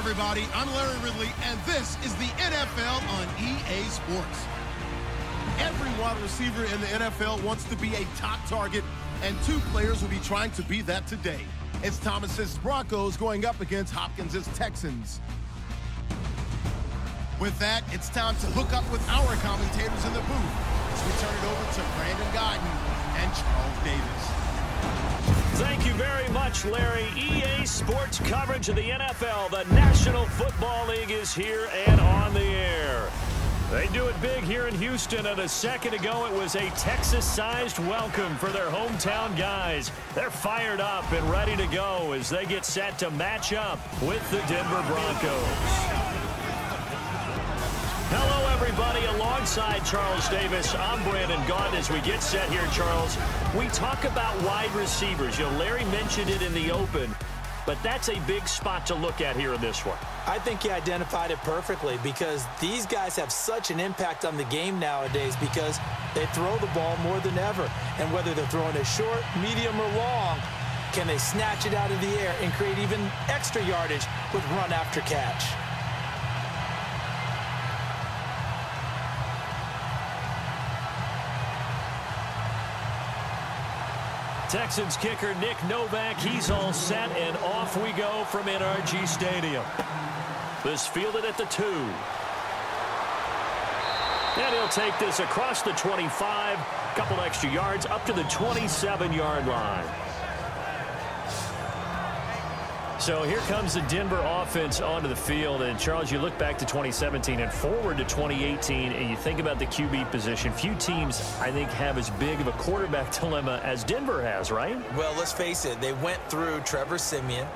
everybody. I'm Larry Ridley, and this is the NFL on EA Sports. Every wide receiver in the NFL wants to be a top target, and two players will be trying to be that today. It's Thomas's Broncos going up against Hopkins' Texans. With that, it's time to hook up with our commentators in the booth as we turn it over to Brandon Guyton and Charles Davis. Thank you very much, Larry. EA Sports coverage of the NFL. The National Football League is here and on the air. They do it big here in Houston, and a second ago it was a Texas-sized welcome for their hometown guys. They're fired up and ready to go as they get set to match up with the Denver Broncos. Hello, everybody. Alongside Charles Davis, I'm Brandon Gaunt. As we get set here, Charles, we talk about wide receivers. You know, Larry mentioned it in the open, but that's a big spot to look at here in this one. I think he identified it perfectly because these guys have such an impact on the game nowadays because they throw the ball more than ever. And whether they're throwing it short, medium, or long, can they snatch it out of the air and create even extra yardage with run after catch? Texans kicker Nick Novak, he's all set, and off we go from NRG Stadium. This fielded at the 2. And he'll take this across the 25, couple extra yards, up to the 27-yard line. So here comes the Denver offense onto the field. And, Charles, you look back to 2017 and forward to 2018, and you think about the QB position. Few teams, I think, have as big of a quarterback dilemma as Denver has, right? Well, let's face it. They went through Trevor Siemian,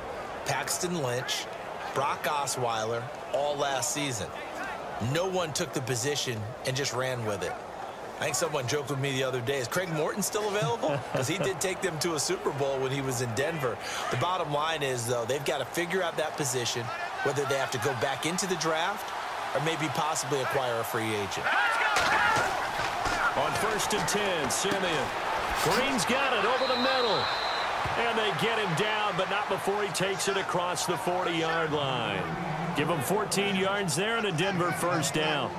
Paxton Lynch, Brock Osweiler all last season. No one took the position and just ran with it. I think someone joked with me the other day, is Craig Morton still available? Because he did take them to a Super Bowl when he was in Denver. The bottom line is, though, they've got to figure out that position, whether they have to go back into the draft or maybe possibly acquire a free agent. On 1st and 10, Siemian. Green's got it over the middle. And they get him down, but not before he takes it across the 40-yard line. Give him 14 yards there and a Denver first down.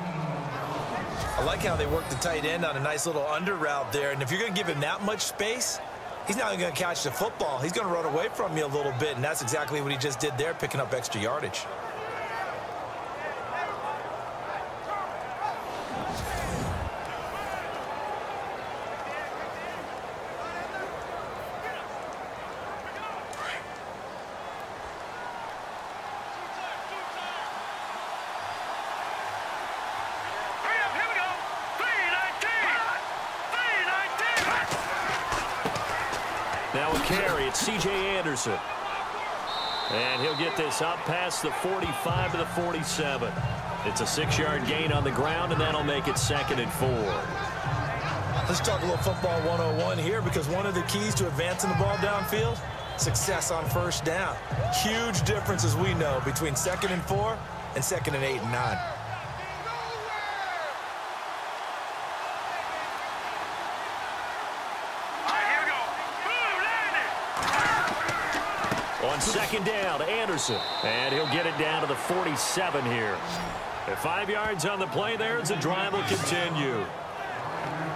I like how they work the tight end on a nice little under route there. And if you're going to give him that much space, he's not going to catch the football. He's going to run away from you a little bit, and that's exactly what he just did there, picking up extra yardage. Now a carry, it's C.J. Anderson. And he'll get this up past the 45 to the 47. It's a 6-yard gain on the ground, and that'll make it 2nd and 4. Let's talk a little football 101 here, because one of the keys to advancing the ball downfield, success on first down. Huge difference, as we know, between 2nd and 4 and 2nd and 8 and 9. On 2nd down, Anderson. And he'll get it down to the 47 here. At 5 yards on the play there, the drive will continue.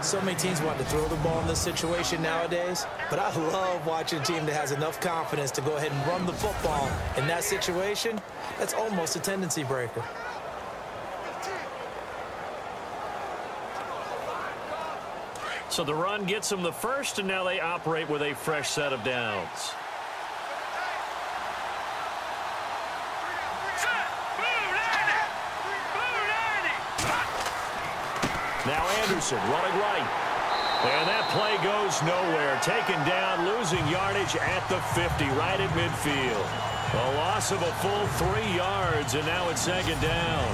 So many teams want to throw the ball in this situation nowadays, but I love watching a team that has enough confidence to go ahead and run the football. In that situation, that's almost a tendency breaker. So the run gets them the first, and now they operate with a fresh set of downs. Now Anderson running right. And that play goes nowhere. Taken down, losing yardage at the 50, right at midfield. A loss of a full 3 yards, and now it's 2nd down.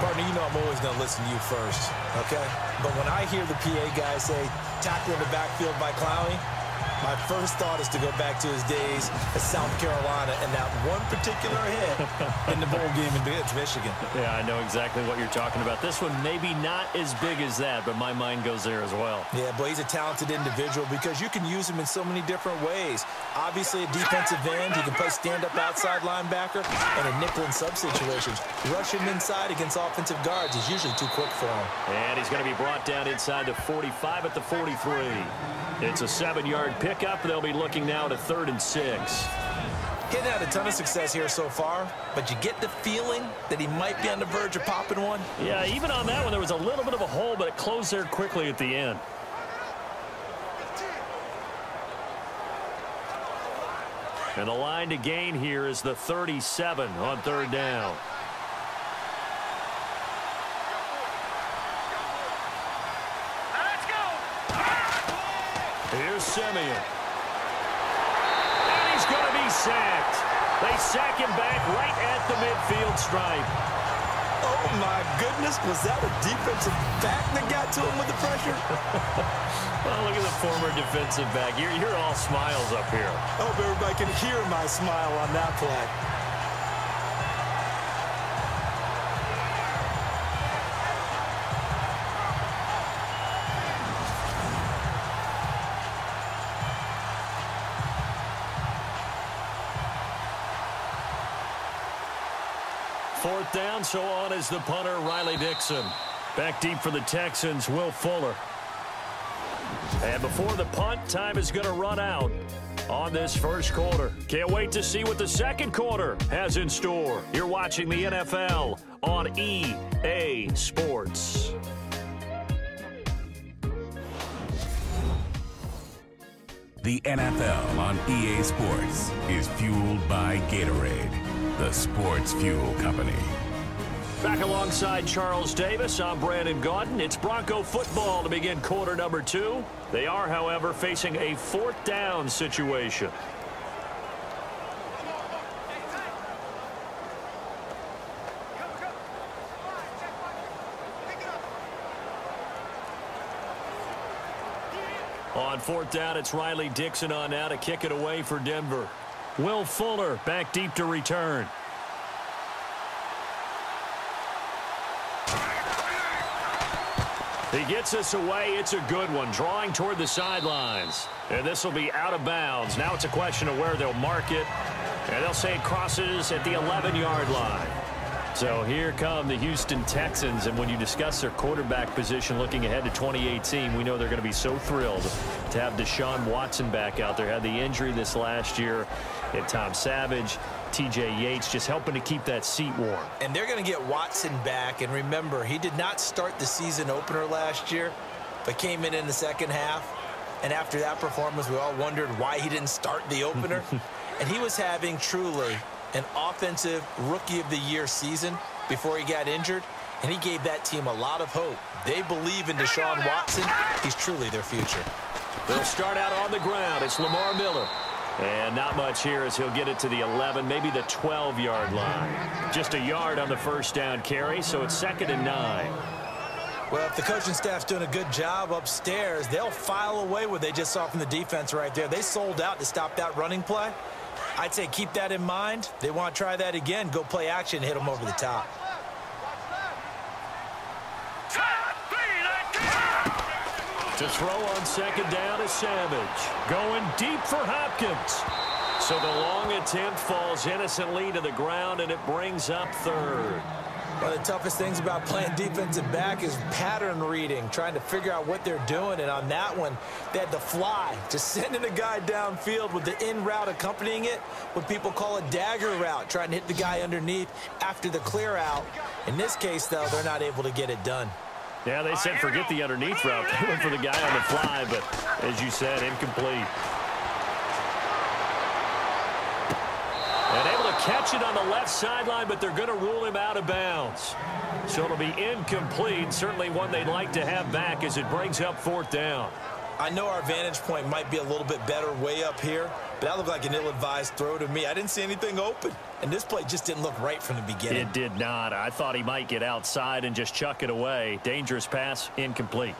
Partner, you know I'm always going to listen to you first, okay? But when I hear the PA guy say, tackling the backfield by Clowney, My first thought is to go back to his days at South Carolina and that one particular hit in the bowl game against Michigan. Yeah, I know exactly what you're talking about. This one maybe not as big as that, but my mind goes there as well. Yeah, but he's a talented individual because you can use him in so many different ways. Obviously, a defensive end. He can play stand-up outside linebacker and a nickel and sub situations. Rushing inside against offensive guards is usually too quick for him. And he's going to be brought down inside the 45 at the 43. It's a 7-yard pickup. They'll be looking now to 3rd and 6. He hasn't had a ton of success here so far, but you get the feeling that he might be on the verge of popping one. Yeah, even on that one, there was a little bit of a hole, but it closed there quickly at the end. And the line to gain here is the 37 on 3rd down. Here's Simeon. And he's going to be sacked. They sack him back right at the midfield stripe. Oh, my goodness. Was that a defensive back that got to him with the pressure? Well, look at the former defensive back. You're all smiles up here. I hope everybody can hear my smile on that play. Fourth down, so on is the punter, Riley Dixon. Back deep for the Texans, Will Fuller. And before the punt, time is going to run out on this first quarter. Can't wait to see what the second quarter has in store. You're watching the NFL on EA Sports. The NFL on EA Sports is fueled by Gatorade, the sports fuel company. Back alongside Charles Davis, I'm Brandon Gaudin. It's Bronco football to begin quarter number 2. They are, however, facing a 4th down situation. On 4th down, it's Riley Dixon on now to kick it away for Denver. Will Fuller back deep to return. He gets us away. It's a good one, drawing toward the sidelines. And this will be out of bounds. Now it's a question of where they'll mark it. And they'll say it crosses at the 11-yard line. So here come the Houston Texans, and when you discuss their quarterback position looking ahead to 2018, we know they're going to be so thrilled to have Deshaun Watson back out there. Had the injury this last year, and Tom Savage, TJ Yates just helping to keep that seat warm. And they're going to get Watson back, and remember, he did not start the season opener last year, but came in the second half. And after that performance, we all wondered why he didn't start the opener. And he was having truly an offensive rookie of the year season before he got injured, and he gave that team a lot of hope. They believe in Deshaun Watson. He's truly their future. They'll start out on the ground. It's Lamar Miller. And not much here as he'll get it to the 11, maybe the 12-yard line. Just a yard on the first down carry, so it's 2nd and 9. Well, if the coaching staff's doing a good job upstairs, they'll file away what they just saw from the defense right there. They sold out to stop that running play. I'd say keep that in mind. They want to try that again. Go play action and hit them over the top. To throw on 2nd down is Savage. Going deep for Hopkins. So the long attempt falls innocently to the ground, and it brings up 3rd. One of the toughest things about playing defensive back is pattern reading, trying to figure out what they're doing. And on that one, they had to fly, just sending a guy downfield with the in route accompanying it, what people call a dagger route, trying to hit the guy underneath after the clear out. In this case, though, they're not able to get it done. Yeah, they said forget the underneath route. They went for the guy on the fly, but as you said, incomplete. And able to catch it on the left sideline, but they're going to rule him out of bounds. So it'll be incomplete, certainly one they'd like to have back as it brings up 4th down. I know our vantage point might be a little bit better way up here, but that looked like an ill-advised throw to me. I didn't see anything open, and this play just didn't look right from the beginning. It did not. I thought he might get outside and just chuck it away. Dangerous pass, incomplete.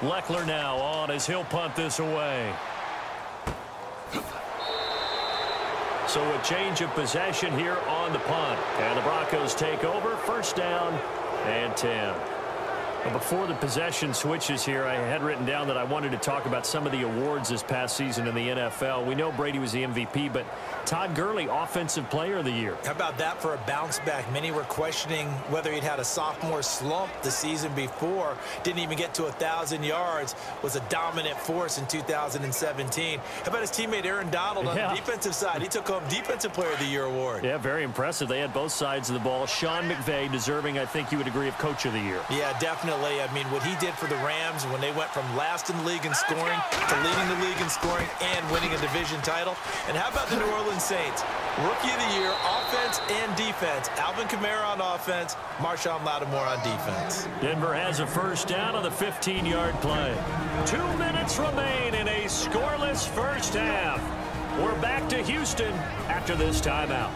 Leckler now on as he'll punt this away. So a change of possession here on the punt. And the Broncos take over. First down and 10. But before the possession switches here, I had written down that I wanted to talk about some of the awards this past season in the NFL. We know Brady was the MVP, but Todd Gurley, Offensive Player of the Year. How about that for a bounce back? Many were questioning whether he'd had a sophomore slump the season before. Didn't even get to 1,000 yards. Was a dominant force in 2017. How about his teammate Aaron Donald on the defensive side? He took home Defensive Player of the Year award. Yeah, very impressive. They had both sides of the ball. Sean McVay deserving, I think you would agree, of Coach of the Year. Yeah, definitely. I mean, what he did for the Rams when they went from last in the league in scoring to leading the league in scoring and winning a division title. And how about the New Orleans Saints? Rookie of the Year, offense and defense. Alvin Kamara on offense, Marshawn Lattimore on defense. Denver has a first down on the 15-yard play. 2 minutes remain in a scoreless first half. We're back to Houston after this timeout.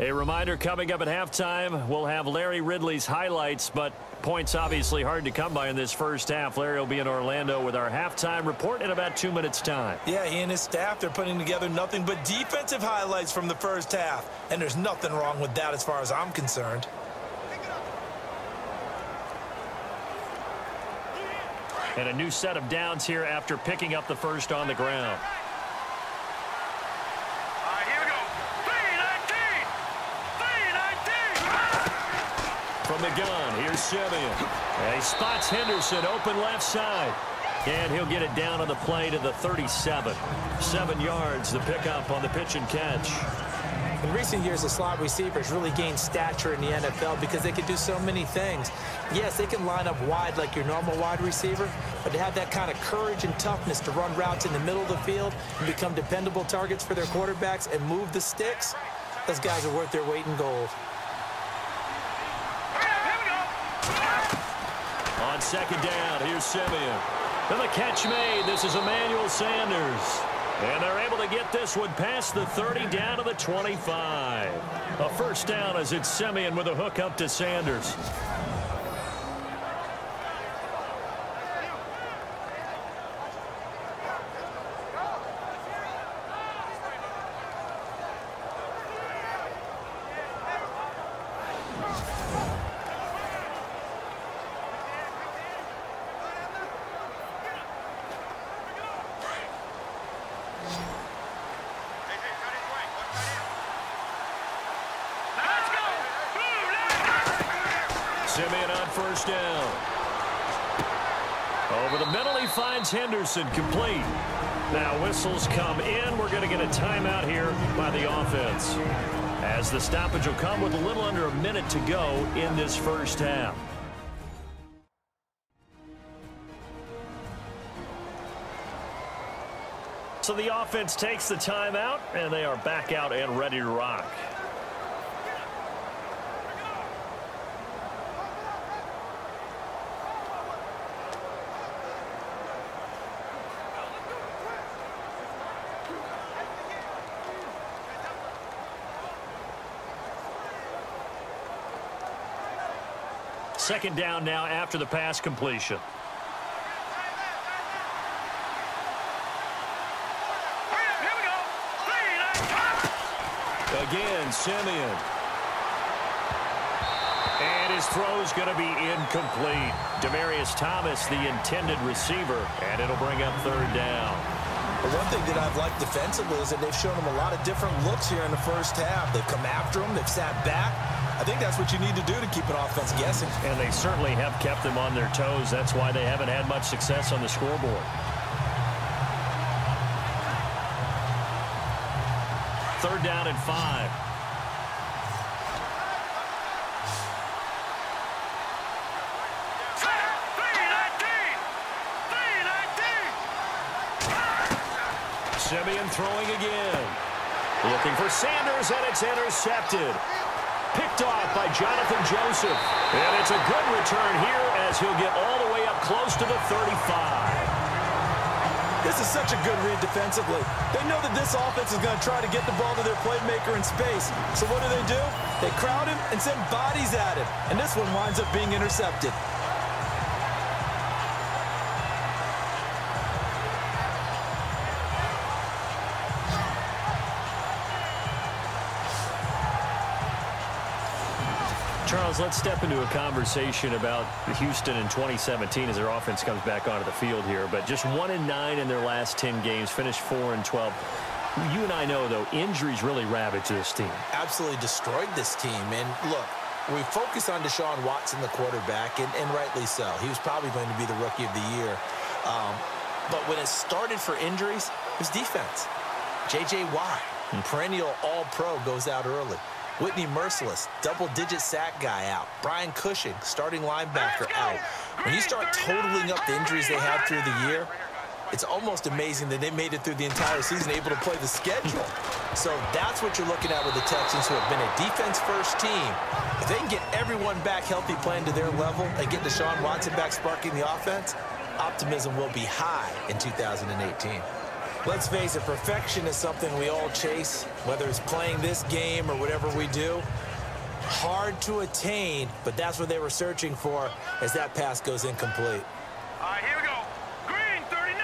A reminder coming up at halftime, we'll have Larry Ridley's highlights, but points obviously hard to come by in this first half. Larry will be in Orlando with our halftime report in about 2 minutes' time. Yeah, he and his staff, they're putting together nothing but defensive highlights from the first half, and there's nothing wrong with that as far as I'm concerned. And a new set of downs here after picking up the first on the ground. From the gun, here's Simeon. And he spots Henderson open left side. And he'll get it down on the play to the 37. 7 yards, the pickup on the pitch and catch. In recent years, the slot receivers really gained stature in the NFL because they can do so many things. Yes, they can line up wide like your normal wide receiver, but to have that kind of courage and toughness to run routes in the middle of the field and become dependable targets for their quarterbacks and move the sticks, those guys are worth their weight in gold. On second down, here's Simeon. And the catch made. This is Emmanuel Sanders. And they're able to get this one past the 30 down to the 25. A first down as it's Simeon with a hook up to Sanders. Simeon on first down. Over the middle, he finds Henderson complete. Now whistles come in. We're going to get a timeout here by the offense, as the stoppage will come with a little under a minute to go in this first half. So the offense takes the timeout, and they are back out and ready to rock. Second down now after the pass completion. Again, Simeon. And his throw's going to be incomplete. Demaryius Thomas, the intended receiver, and it'll bring up third down. But one thing that I've liked defensively is that they've shown him a lot of different looks here in the first half. They've come after him. They've sat back. I think that's what you need to do to keep an offense guessing. And they certainly have kept them on their toes. That's why they haven't had much success on the scoreboard. Third down and 5. Simeon throwing again. Looking for Sanders, and it's intercepted. Picked off by Jonathan Joseph. And it's a good return here as he'll get all the way up close to the 35. This is such a good read defensively. They know that this offense is going to try to get the ball to their playmaker in space. So what do? They crowd him and send bodies at him. And this one winds up being intercepted. Charles, let's step into a conversation about Houston in 2017 as their offense comes back onto the field here. But just 1-9 in their last 10 games, finished 4-12. You and I know, though, injuries really ravaged this team. Absolutely destroyed this team. And look, we focus on Deshaun Watson, the quarterback, and rightly so. He was probably going to be the rookie of the year. But when it started for injuries, it was defense. J.J. Watt, perennial all-pro, goes out early. Whitney Merciless, double-digit sack guy out. Brian Cushing, starting linebacker, out. When you start totaling up the injuries they had through the year, it's almost amazing that they made it through the entire season able to play the schedule. So that's what you're looking at with the Texans, who have been a defense-first team. If they can get everyone back healthy, playing to their level, and get Deshaun Watson back sparking the offense, optimism will be high in 2018. Let's face it, perfection is something we all chase, whether it's playing this game or whatever we do. Hard to attain, but that's what they were searching for as that pass goes incomplete. All right, here we go. Green, 39.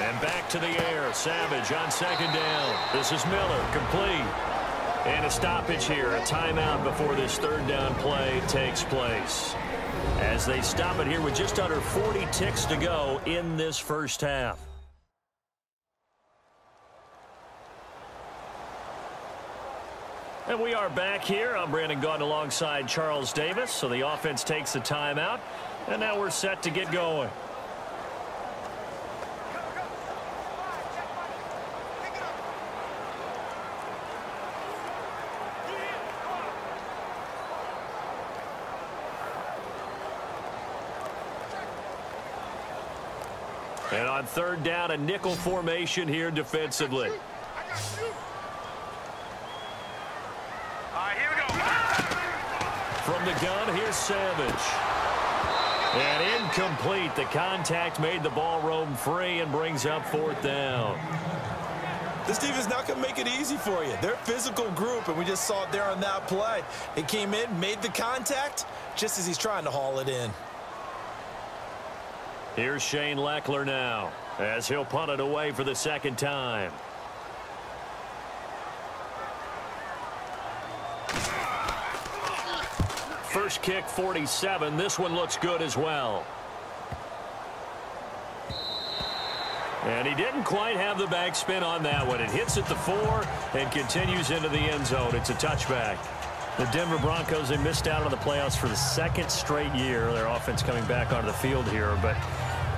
And back to the air. Savage on second down. This is Miller, complete. And a stoppage here, a timeout before this third down play takes place. As they stop it here with just under 40 ticks to go in this first half. And we are back here. I'm Brandon Gaudin alongside Charles Davis. So the offense takes the timeout. And now we're set to get going. And on third down, a nickel formation here defensively. From the gun, here's Savage. And incomplete. The contact made the ball roam free and brings up fourth down. This team is not going to make it easy for you. They're a physical group, and we just saw it there on that play. It came in, made the contact, just as he's trying to haul it in. Here's Shane Leckler now, as he'll punt it away for the second time. First kick, 47. This one looks good as well. And he didn't quite have the backspin on that one. It hits at the 4 and continues into the end zone. It's a touchback. The Denver Broncos, they missed out on the playoffs for the second straight year. Their offense coming back onto the field here,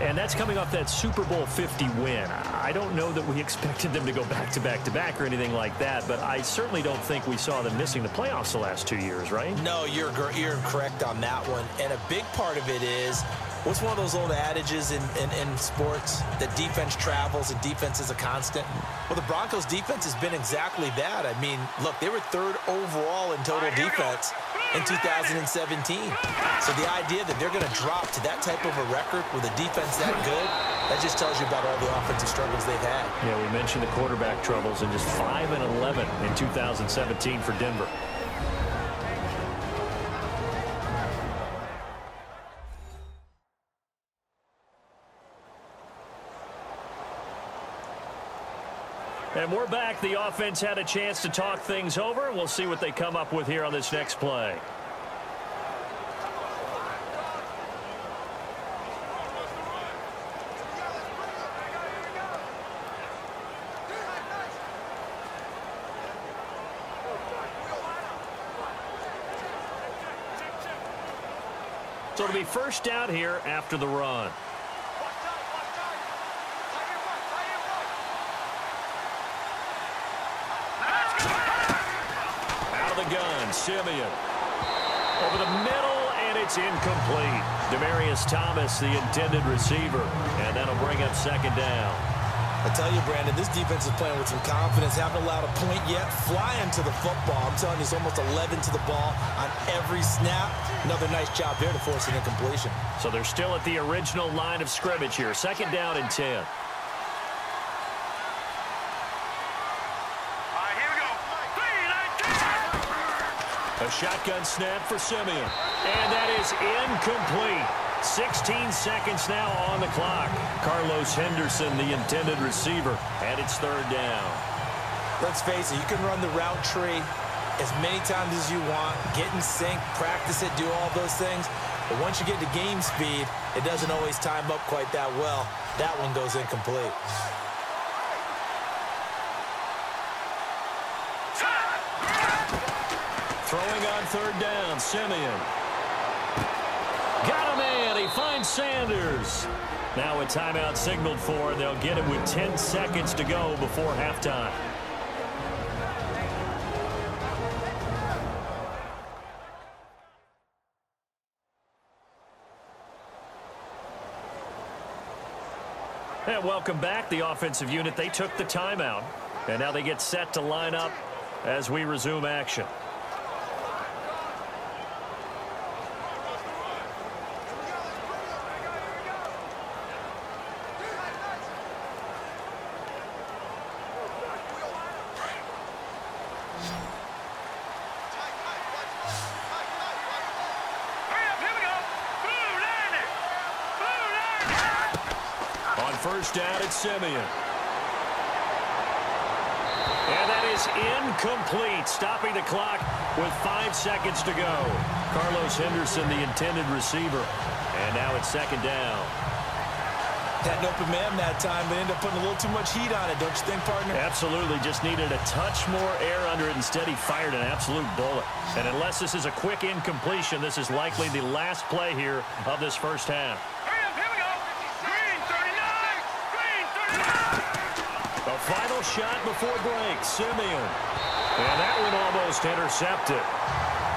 and that's coming off that Super Bowl 50 win. I don't know that we expected them to go back-to-back-to-back or anything like that, but I certainly don't think we saw them missing the playoffs the last 2 years, right? No, you're correct on that one. And a big part of it is, what's one of those old adages in sports, that defense travels and defense is a constant? Well, the Broncos defense has been exactly that. I mean, look, they were third overall in total defense in 2017. So the idea that they're going to drop to that type of a record with a defense that good, that just tells you about all the offensive struggles they've had. Yeah, we mentioned the quarterback troubles, and just 5-11 in 2017 for Denver. And we're back. The offense had a chance to talk things over. We'll see what they come up with here on this next play. So it'll be first down here after the run. Gun, Simeon over the middle, and it's incomplete. Demaryius Thomas, the intended receiver, and that'll bring up second down. I tell you, Brandon, this defense is playing with some confidence. Haven't allowed a point yet. Flying to the football. I'm telling you, it's almost 11 to the ball on every snap. Another nice job there to force an incompletion. So they're still at the original line of scrimmage here. 2nd down and 10. A shotgun snap for Simeon. And that is incomplete. 16 seconds now on the clock. Carlos Henderson, the intended receiver, and it's 3rd down. Let's face it, you can run the route tree as many times as you want, get in sync, practice it, do all those things. But once you get to game speed, it doesn't always time up quite that well. That one goes incomplete. Throwing on 3rd down, Simeon. Got a man. He finds Sanders. Now a timeout signaled for, and they'll get him with 10 seconds to go before halftime. And welcome back. The offensive unit, they took the timeout, and now they get set to line up as we resume action. First down at Simeon. And that is incomplete, stopping the clock with 5 seconds to go. Carlos Henderson, the intended receiver. And now it's 2nd down. Had an open man that time, but ended up putting a little too much heat on it, don't you think, partner? Absolutely. Just needed a touch more air under it. Instead, he fired an absolute bullet. And unless this is a quick incompletion, this is likely the last play here of this first half. A final shot before break, Simeon. And that one almost intercepted.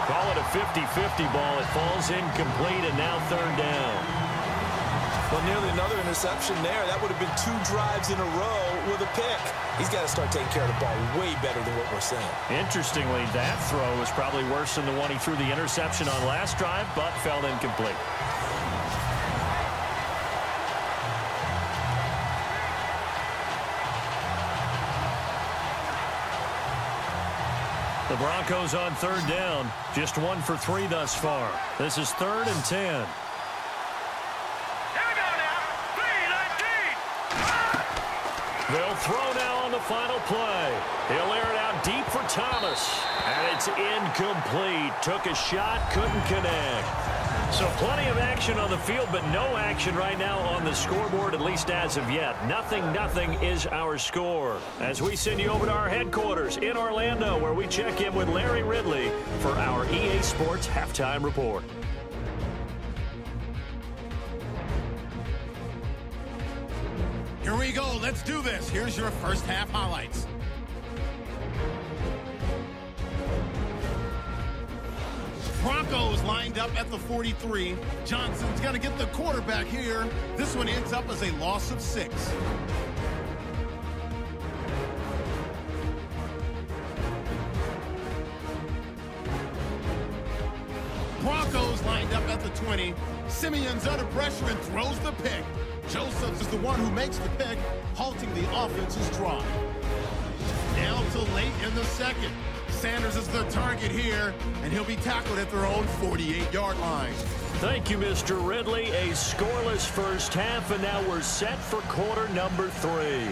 Call it a 50-50 ball. It falls incomplete, and now 3rd down. Well, nearly another interception there. That would have been 2 drives in a row with a pick. He's got to start taking care of the ball way better than what we're seeing. Interestingly, that throw was probably worse than the one he threw the interception on last drive, but fell incomplete. The Broncos on 3rd down. Just 1 for 3 thus far. This is 3rd and 10. They'll throw now on the final play. He'll air it out deep for Thomas. And it's incomplete. Took a shot, couldn't connect. So plenty of action on the field, but no action right now on the scoreboard, at least as of yet. 0-0 is our score. As we send you over to our headquarters in Orlando, where we check in with Larry Ridley for our EA Sports Halftime Report. Here we go. Let's do this. Here's your first half highlights. Broncos lined up at the 43. Johnson's got to get the quarterback here. This one ends up as a loss of 6. Broncos lined up at the 20. Simeon's under pressure and throws the pick. Joseph is the one who makes the pick, halting the offense's drive. Down to late in the second. Sanders is the target here, and he'll be tackled at their own 48-yard line. Thank you, Mr. Ridley. A scoreless first half, and now we're set for quarter number 3.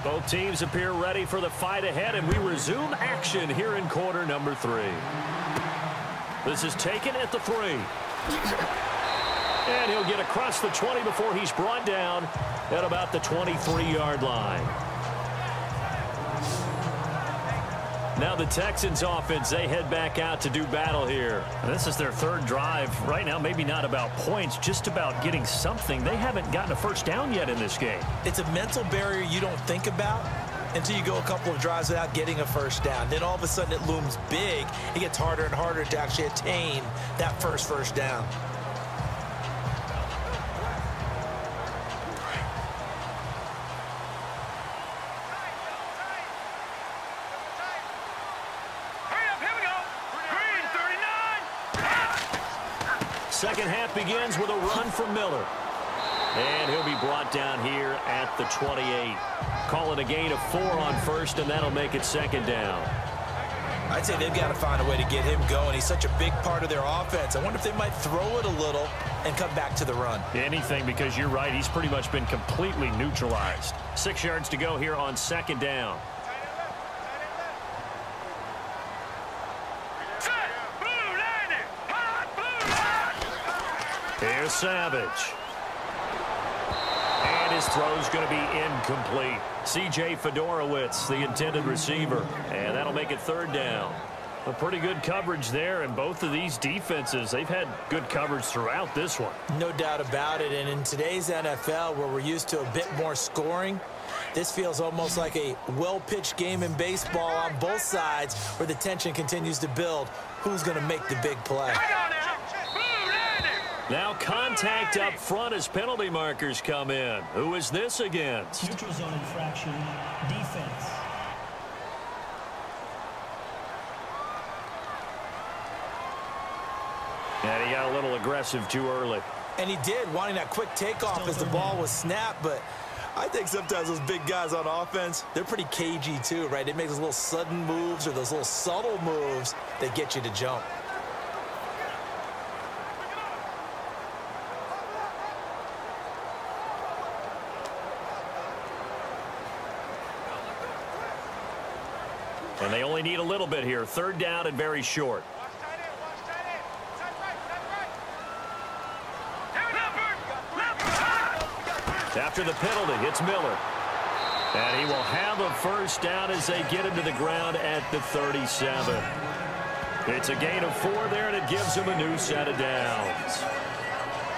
Both teams appear ready for the fight ahead, and we resume action here in quarter number 3. This is taken at the 3. And he'll get across the 20 before he's brought down at about the 23-yard line. Now the Texans offense, they head back out to do battle here. And this is their third drive. Right now, maybe not about points, just about getting something. They haven't gotten a first down yet in this game. It's a mental barrier you don't think about until you go a couple of drives without getting a first down. Then all of a sudden it looms big. It gets harder and harder to actually attain that first down. Second half begins with a run from Miller. And he'll be brought down here at the 28. Call it a gain of 4 on first, and that'll make it second down. I'd say they've got to find a way to get him going. He's such a big part of their offense. I wonder if they might throw it a little and come back to the run. Anything, because you're right. He's pretty much been completely neutralized. 6 yards to go here on second down. Here's Savage. And his throw's going to be incomplete. C.J. Fedorowicz, the intended receiver. And that'll make it third down. A pretty good coverage there, and both of these defenses, they've had good coverage throughout this one. No doubt about it. And in today's NFL, where we're used to a bit more scoring, this feels almost like a well-pitched game in baseball on both sides where the tension continues to build. Who's going to make the big play? Now contact up front as penalty markers come in. Who is this against? Neutral zone infraction, defense. And he got a little aggressive too early. And he did, wanting that quick takeoff as the ball was snapped. But I think sometimes those big guys on offense, they're pretty cagey too, right? They make those little sudden moves or those little subtle moves that get you to jump. And they only need a little bit here. Third down and very short. After the penalty, it's Miller. And he will have a first down as they get him to the ground at the 37. It's a gain of 4 there, and it gives him a new set of downs.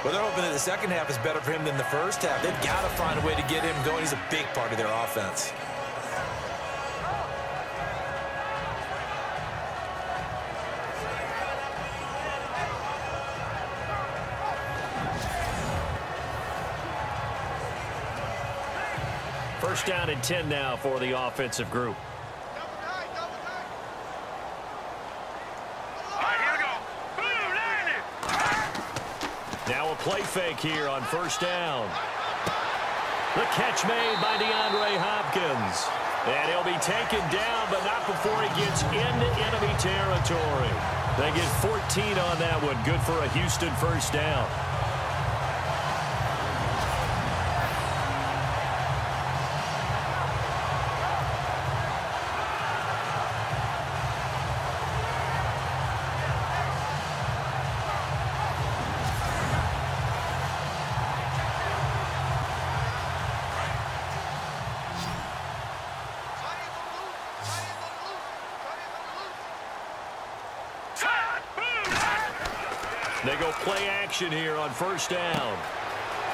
Well, they're hoping that the second half is better for him than the first half. They've got to find a way to get him going. He's a big part of their offense. First down and 10 now for the offensive group. Now a play fake here on first down. The catch made by DeAndre Hopkins. And he'll be taken down, but not before he gets into enemy territory. They get 14 on that one. Good for a Houston first down. They go play action here on first down.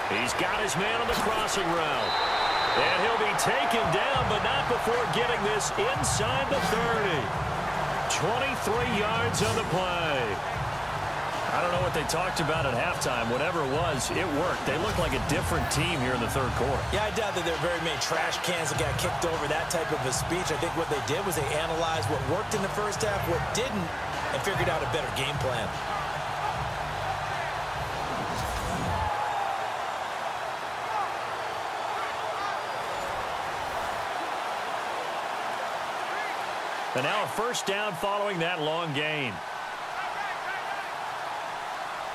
He's got his man on the crossing route. And he'll be taken down, but not before getting this inside the 30. 23 yards on the play. I don't know what they talked about at halftime. Whatever it was, it worked. They look like a different team here in the third quarter. Yeah, I doubt that there are very many trash cans that got kicked over that type of a speech. I think what they did was they analyzed what worked in the first half, what didn't, and figured out a better game plan. And now a first down following that long gain.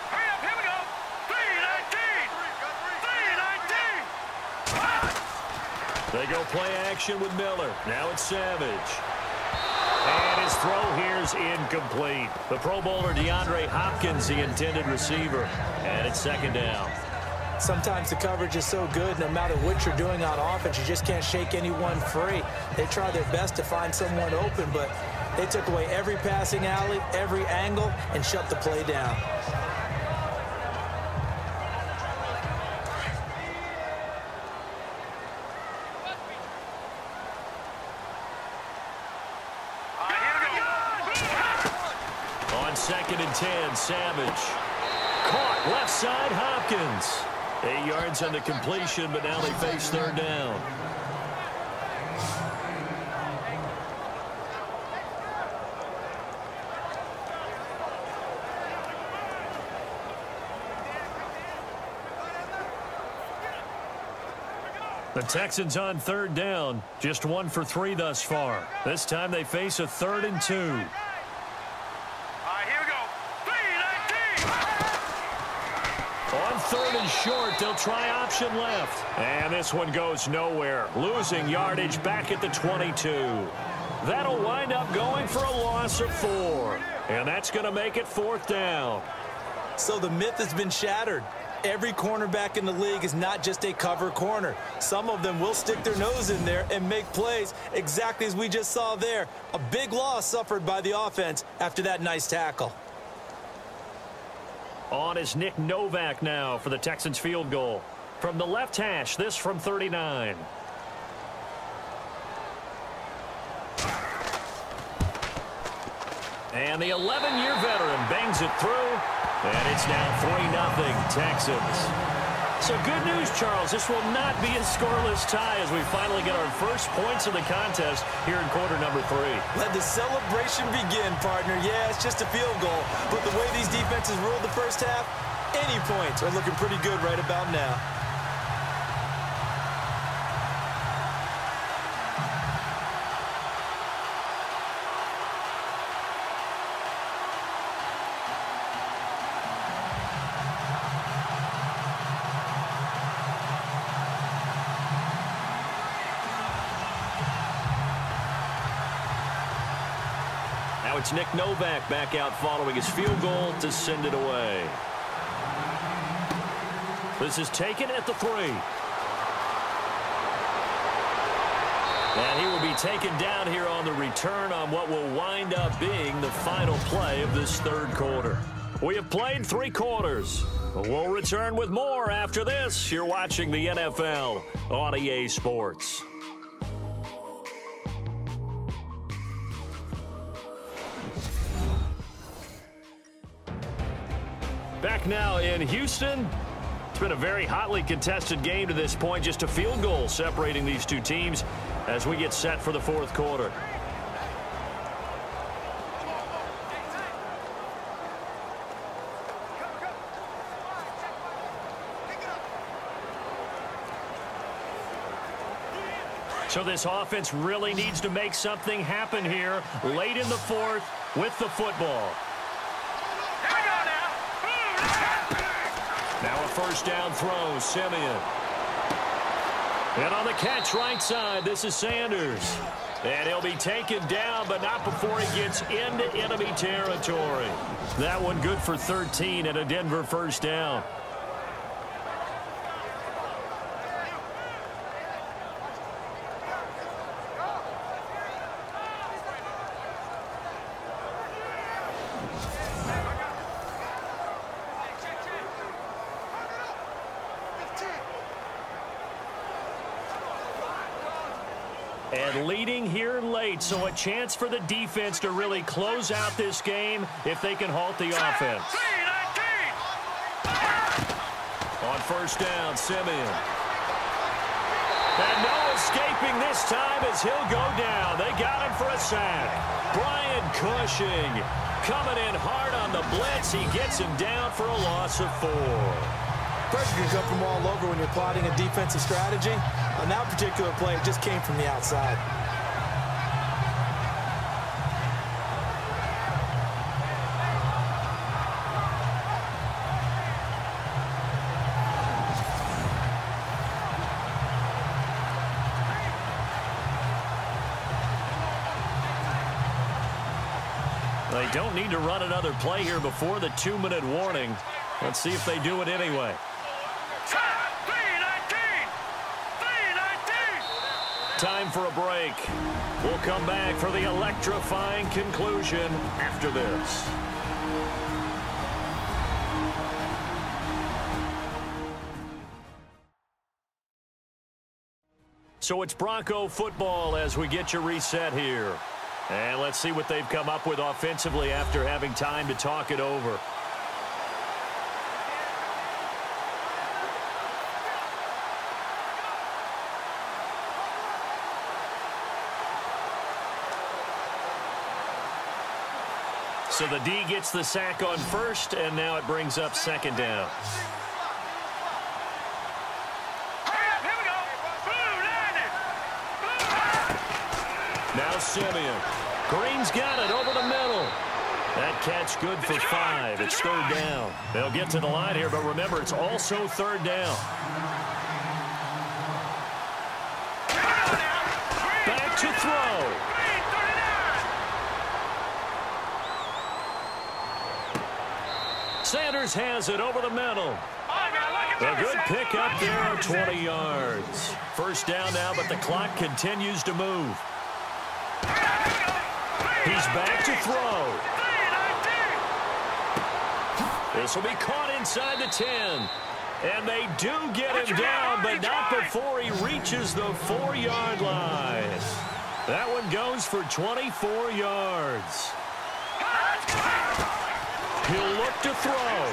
Hurry up, here we go. 3-19. 3-19. They go play action with Miller. Now it's Savage. And his throw here's incomplete. The Pro Bowler DeAndre Hopkins, the intended receiver. And it's second down. Sometimes the coverage is so good, no matter what you're doing on offense, you just can't shake anyone free. They try their best to find someone open, but they took away every passing alley, every angle, and shut the play down. On 2nd and 10, Savage. Caught left side, Hopkins. 8 yards on the completion, but now they face third down. The Texans on third down, just 1 for 3 thus far. This time they face a 3rd and 2. On 3rd and short, they'll try option left. And this one goes nowhere. Losing yardage back at the 22. That'll wind up going for a loss of 4. And that's going to make it 4th down. So the myth has been shattered. Every cornerback in the league is not just a cover corner. Some of them will stick their nose in there and make plays exactly as we just saw there. A big loss suffered by the offense after that nice tackle. On is Nick Novak now for the Texans field goal. From the left hash, this from 39. And the 11-year veteran bangs it through. And it's now 3-0 Texans. So good news, Charles. This will not be a scoreless tie as we finally get our first points of the contest here in quarter number 3. Let the celebration begin, partner. Yeah, it's just a field goal. But the way these defenses ruled the first half, any points are looking pretty good right about now. Now it's Nick Novak back out following his field goal to send it away. This is taken at the 3. And he will be taken down here on the return on what will wind up being the final play of this 3rd quarter. We have played 3 quarters. We'll return with more after this. You're watching the NFL on EA Sports. Back now in Houston. It's been a very hotly contested game to this point. Just a field goal separating these two teams as we get set for the 4th quarter. So this offense really needs to make something happen here late in the 4th with the football. Now a first down throw, Simeon. And on the catch right side, this is Sanders. And he'll be taken down, but not before he gets into enemy territory. That one good for 13 and a Denver first down. And leading here late, so a chance for the defense to really close out this game if they can halt the offense. On first down, Simeon. And no escaping this time as he'll go down. They got him for a sack. Brian Cushing coming in hard on the blitz. He gets him down for a loss of 4. Pressure can come from all over when you're plotting a defensive strategy. On that particular play, it just came from the outside. They don't need to run another play here before the 2-minute warning. Let's see if they do it anyway. Time for a break. We'll come back for the electrifying conclusion after this. So it's Bronco football as we get you reset here. And let's see what they've come up with offensively after having time to talk it over. So the D gets the sack on first, and now it brings up second down. Now Simeon. Green's got it over the middle. That catch good for 5. It's third down. They'll get to the line here, but remember, it's also third down. Back to throw. Sanders has it over the middle. A good pick up there, 20 yards. First down now, but the clock continues to move. He's back to throw. This will be caught inside the 10. And they do get him down, but not before he reaches the 4-yard line. That one goes for 24 yards. He'll look to throw.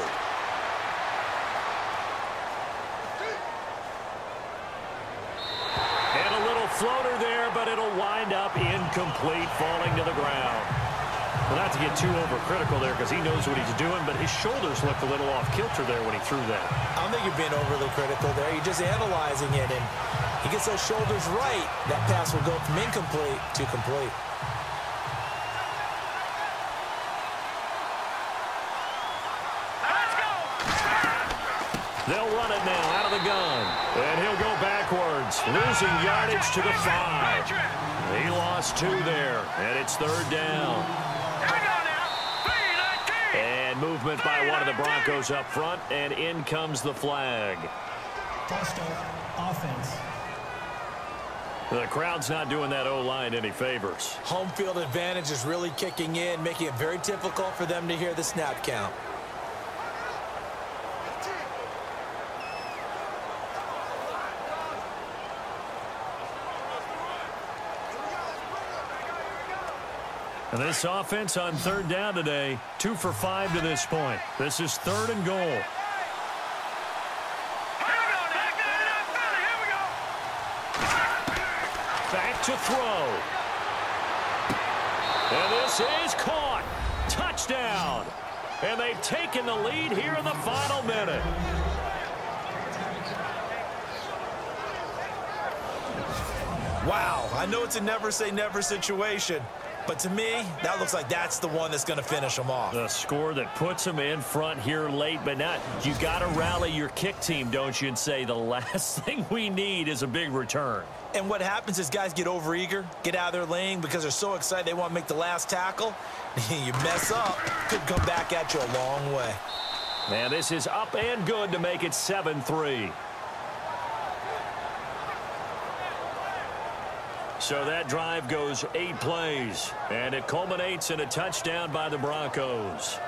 And a little floater there, but it'll wind up incomplete, falling to the ground. Well, not to get too overcritical there because he knows what he's doing, but his shoulders looked a little off kilter there when he threw that. I don't think you're being overly critical there. You're just analyzing it, and he gets those shoulders right. That pass will go from incomplete to complete. They'll run it now out of the gun. And he'll go backwards, losing yardage to the 5. He lost 2 there, and it's third down. And movement by one of the Broncos up front, and in comes the flag. First offense. The crowd's not doing that O-line any favors. Home field advantage is really kicking in, making it very difficult for them to hear the snap count. And this offense on third down today, 2 for 5 to this point. This is third and goal. Back to throw. And this is caught. Touchdown. And they've taken the lead here in the final minute. Wow, I know it's a never say never situation, but to me, that looks like that's the one that's going to finish them off. The score that puts them in front here late, but not. You got to rally your kick team, don't you, and say the last thing we need is a big return. And what happens is guys get overeager, get out of their lane because they're so excited they want to make the last tackle. You mess up, could come back at you a long way. Man, this is up and good to make it 7-3. So that drive goes 8 plays, and it culminates in a touchdown by the Broncos.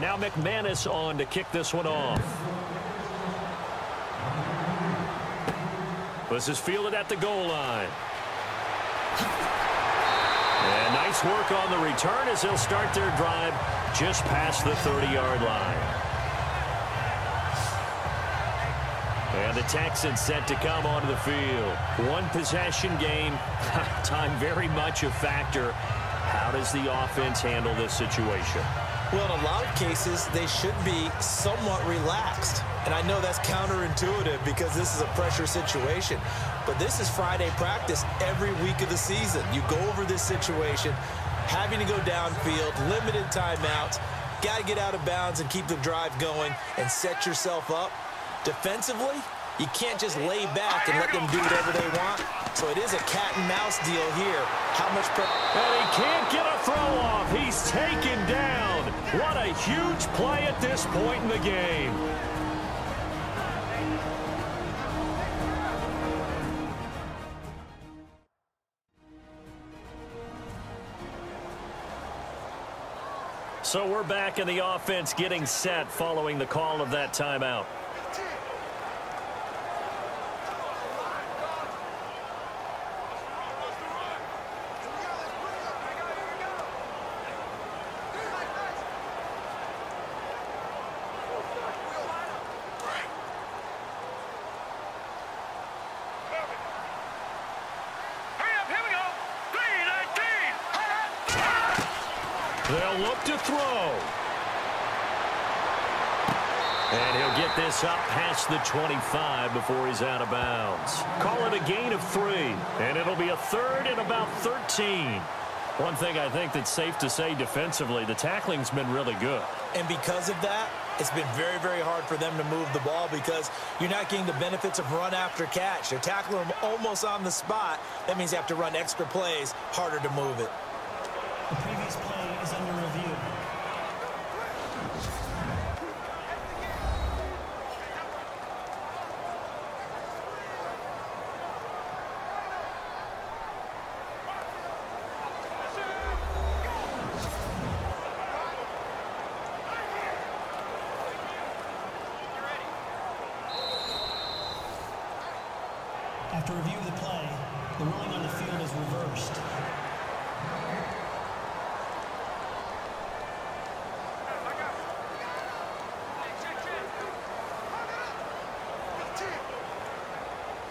Now McManus on to kick this one off. This is fielded at the goal line. And nice work on the return as they'll start their drive just past the 30-yard line. And the Texans set to come onto the field. One possession game. Time very much a factor. How does the offense handle this situation? Well, in a lot of cases, they should be somewhat relaxed. And I know that's counterintuitive because this is a pressure situation. But this is Friday practice every week of the season. You go over this situation, having to go downfield, limited timeouts, got to get out of bounds and keep the drive going and set yourself up. Defensively, you can't just lay back and let them do whatever they want. So it is a cat and mouse deal here. How much pressure? And he can't get a throw off. He's taken down. What a huge play at this point in the game. So we're back in the offense getting set following the call of that timeout. They'll look to throw. And he'll get this up past the 25 before he's out of bounds. Call it a gain of 3, and it'll be a third and about 13. One thing I think that's safe to say defensively, the tackling's been really good. And because of that, it's been very, very hard for them to move the ball because you're not getting the benefits of run after catch. They're tackling them almost on the spot. That means you have to run extra plays, harder to move it. The previous play is under review. After review of the play, the ruling on the field is reversed.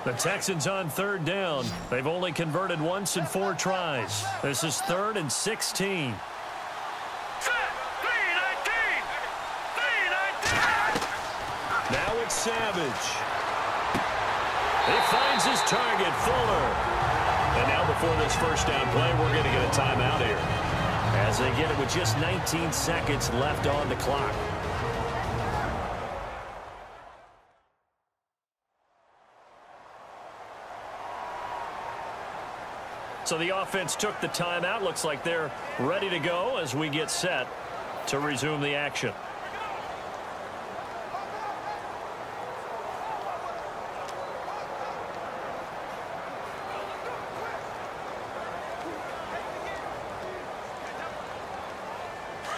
The Texans on third down. They've only converted once in 4 tries. This is 3rd and 16. Now it's Savage. He finds his target, Fuller. And now before this first down play, we're going to get a timeout here, as they get it with just 19 seconds left on the clock. So the offense took the timeout. Looks like they're ready to go as we get set to resume the action.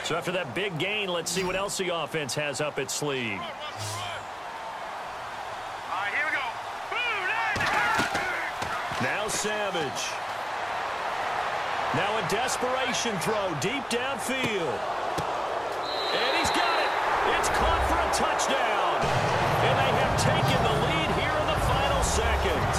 So after that big gain, let's see what else the offense has up its sleeve. All right, here we go. Now Savage. Now a desperation throw deep downfield. And he's got it. It's caught for a touchdown. And they have taken the lead here in the final seconds.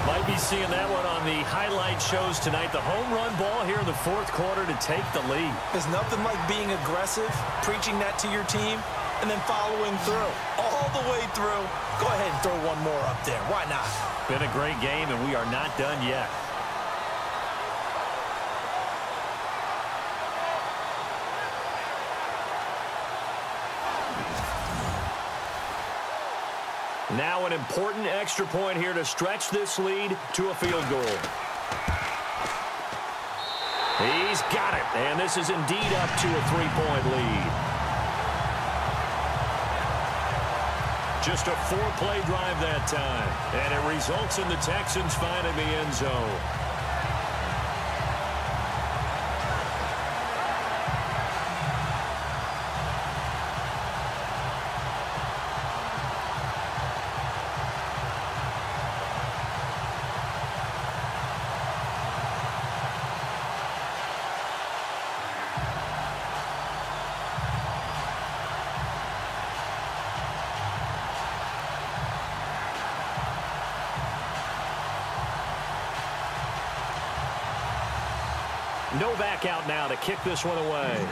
Might be seeing that one on the highlight shows tonight. The home run ball here in the 4th quarter to take the lead. There's nothing like being aggressive, preaching that to your team, and then following through. All the way through. Go ahead and throw one more up there. Why not? Been a great game, and we are not done yet. Now an important extra point here to stretch this lead to a field goal. He's got it, and this is indeed up to a 3-point lead. Just a 4-play drive that time, and it results in the Texans finding the end zone. No back out now to kick this one away.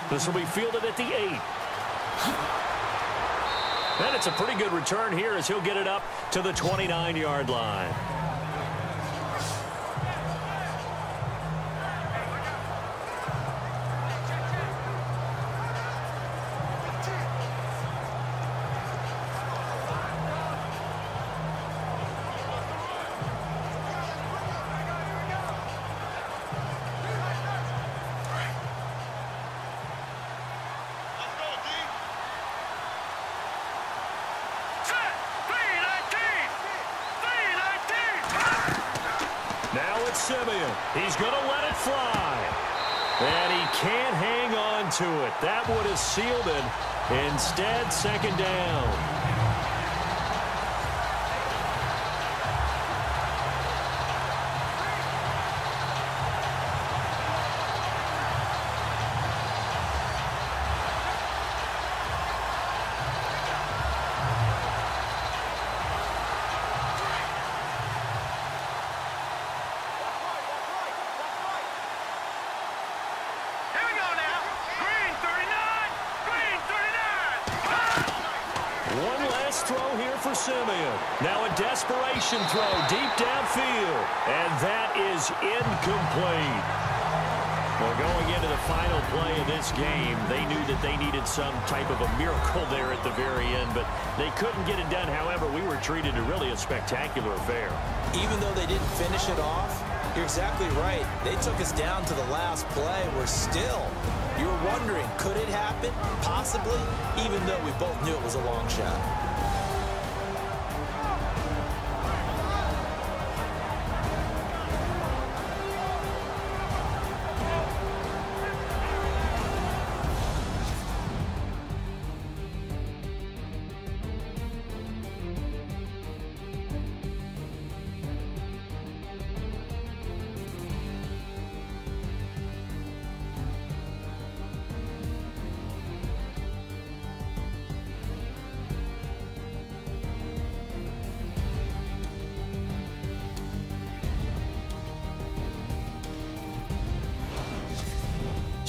This will be fielded at the 8. And it's a pretty good return here as he'll get it up to the 29-yard line. Simeon. He's going to let it fly. And he can't hang on to it. That would have sealed it. Instead, second down. Throw here for Simeon. Now a desperation throw deep downfield. And that is incomplete. Well, going into the final play of this game, they knew that they needed some type of a miracle there at the very end, but they couldn't get it done. However, we were treated to really a spectacular affair. Even though they didn't finish it off, you're exactly right. They took us down to the last play. You were wondering, could it happen? Possibly, even though we both knew it was a long shot.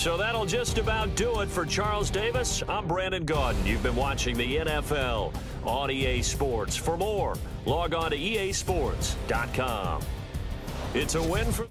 So that'll just about do it for Charles Davis. I'm Brandon Gaudin. You've been watching the NFL on EA Sports. For more, log on to easports.com. It's a win for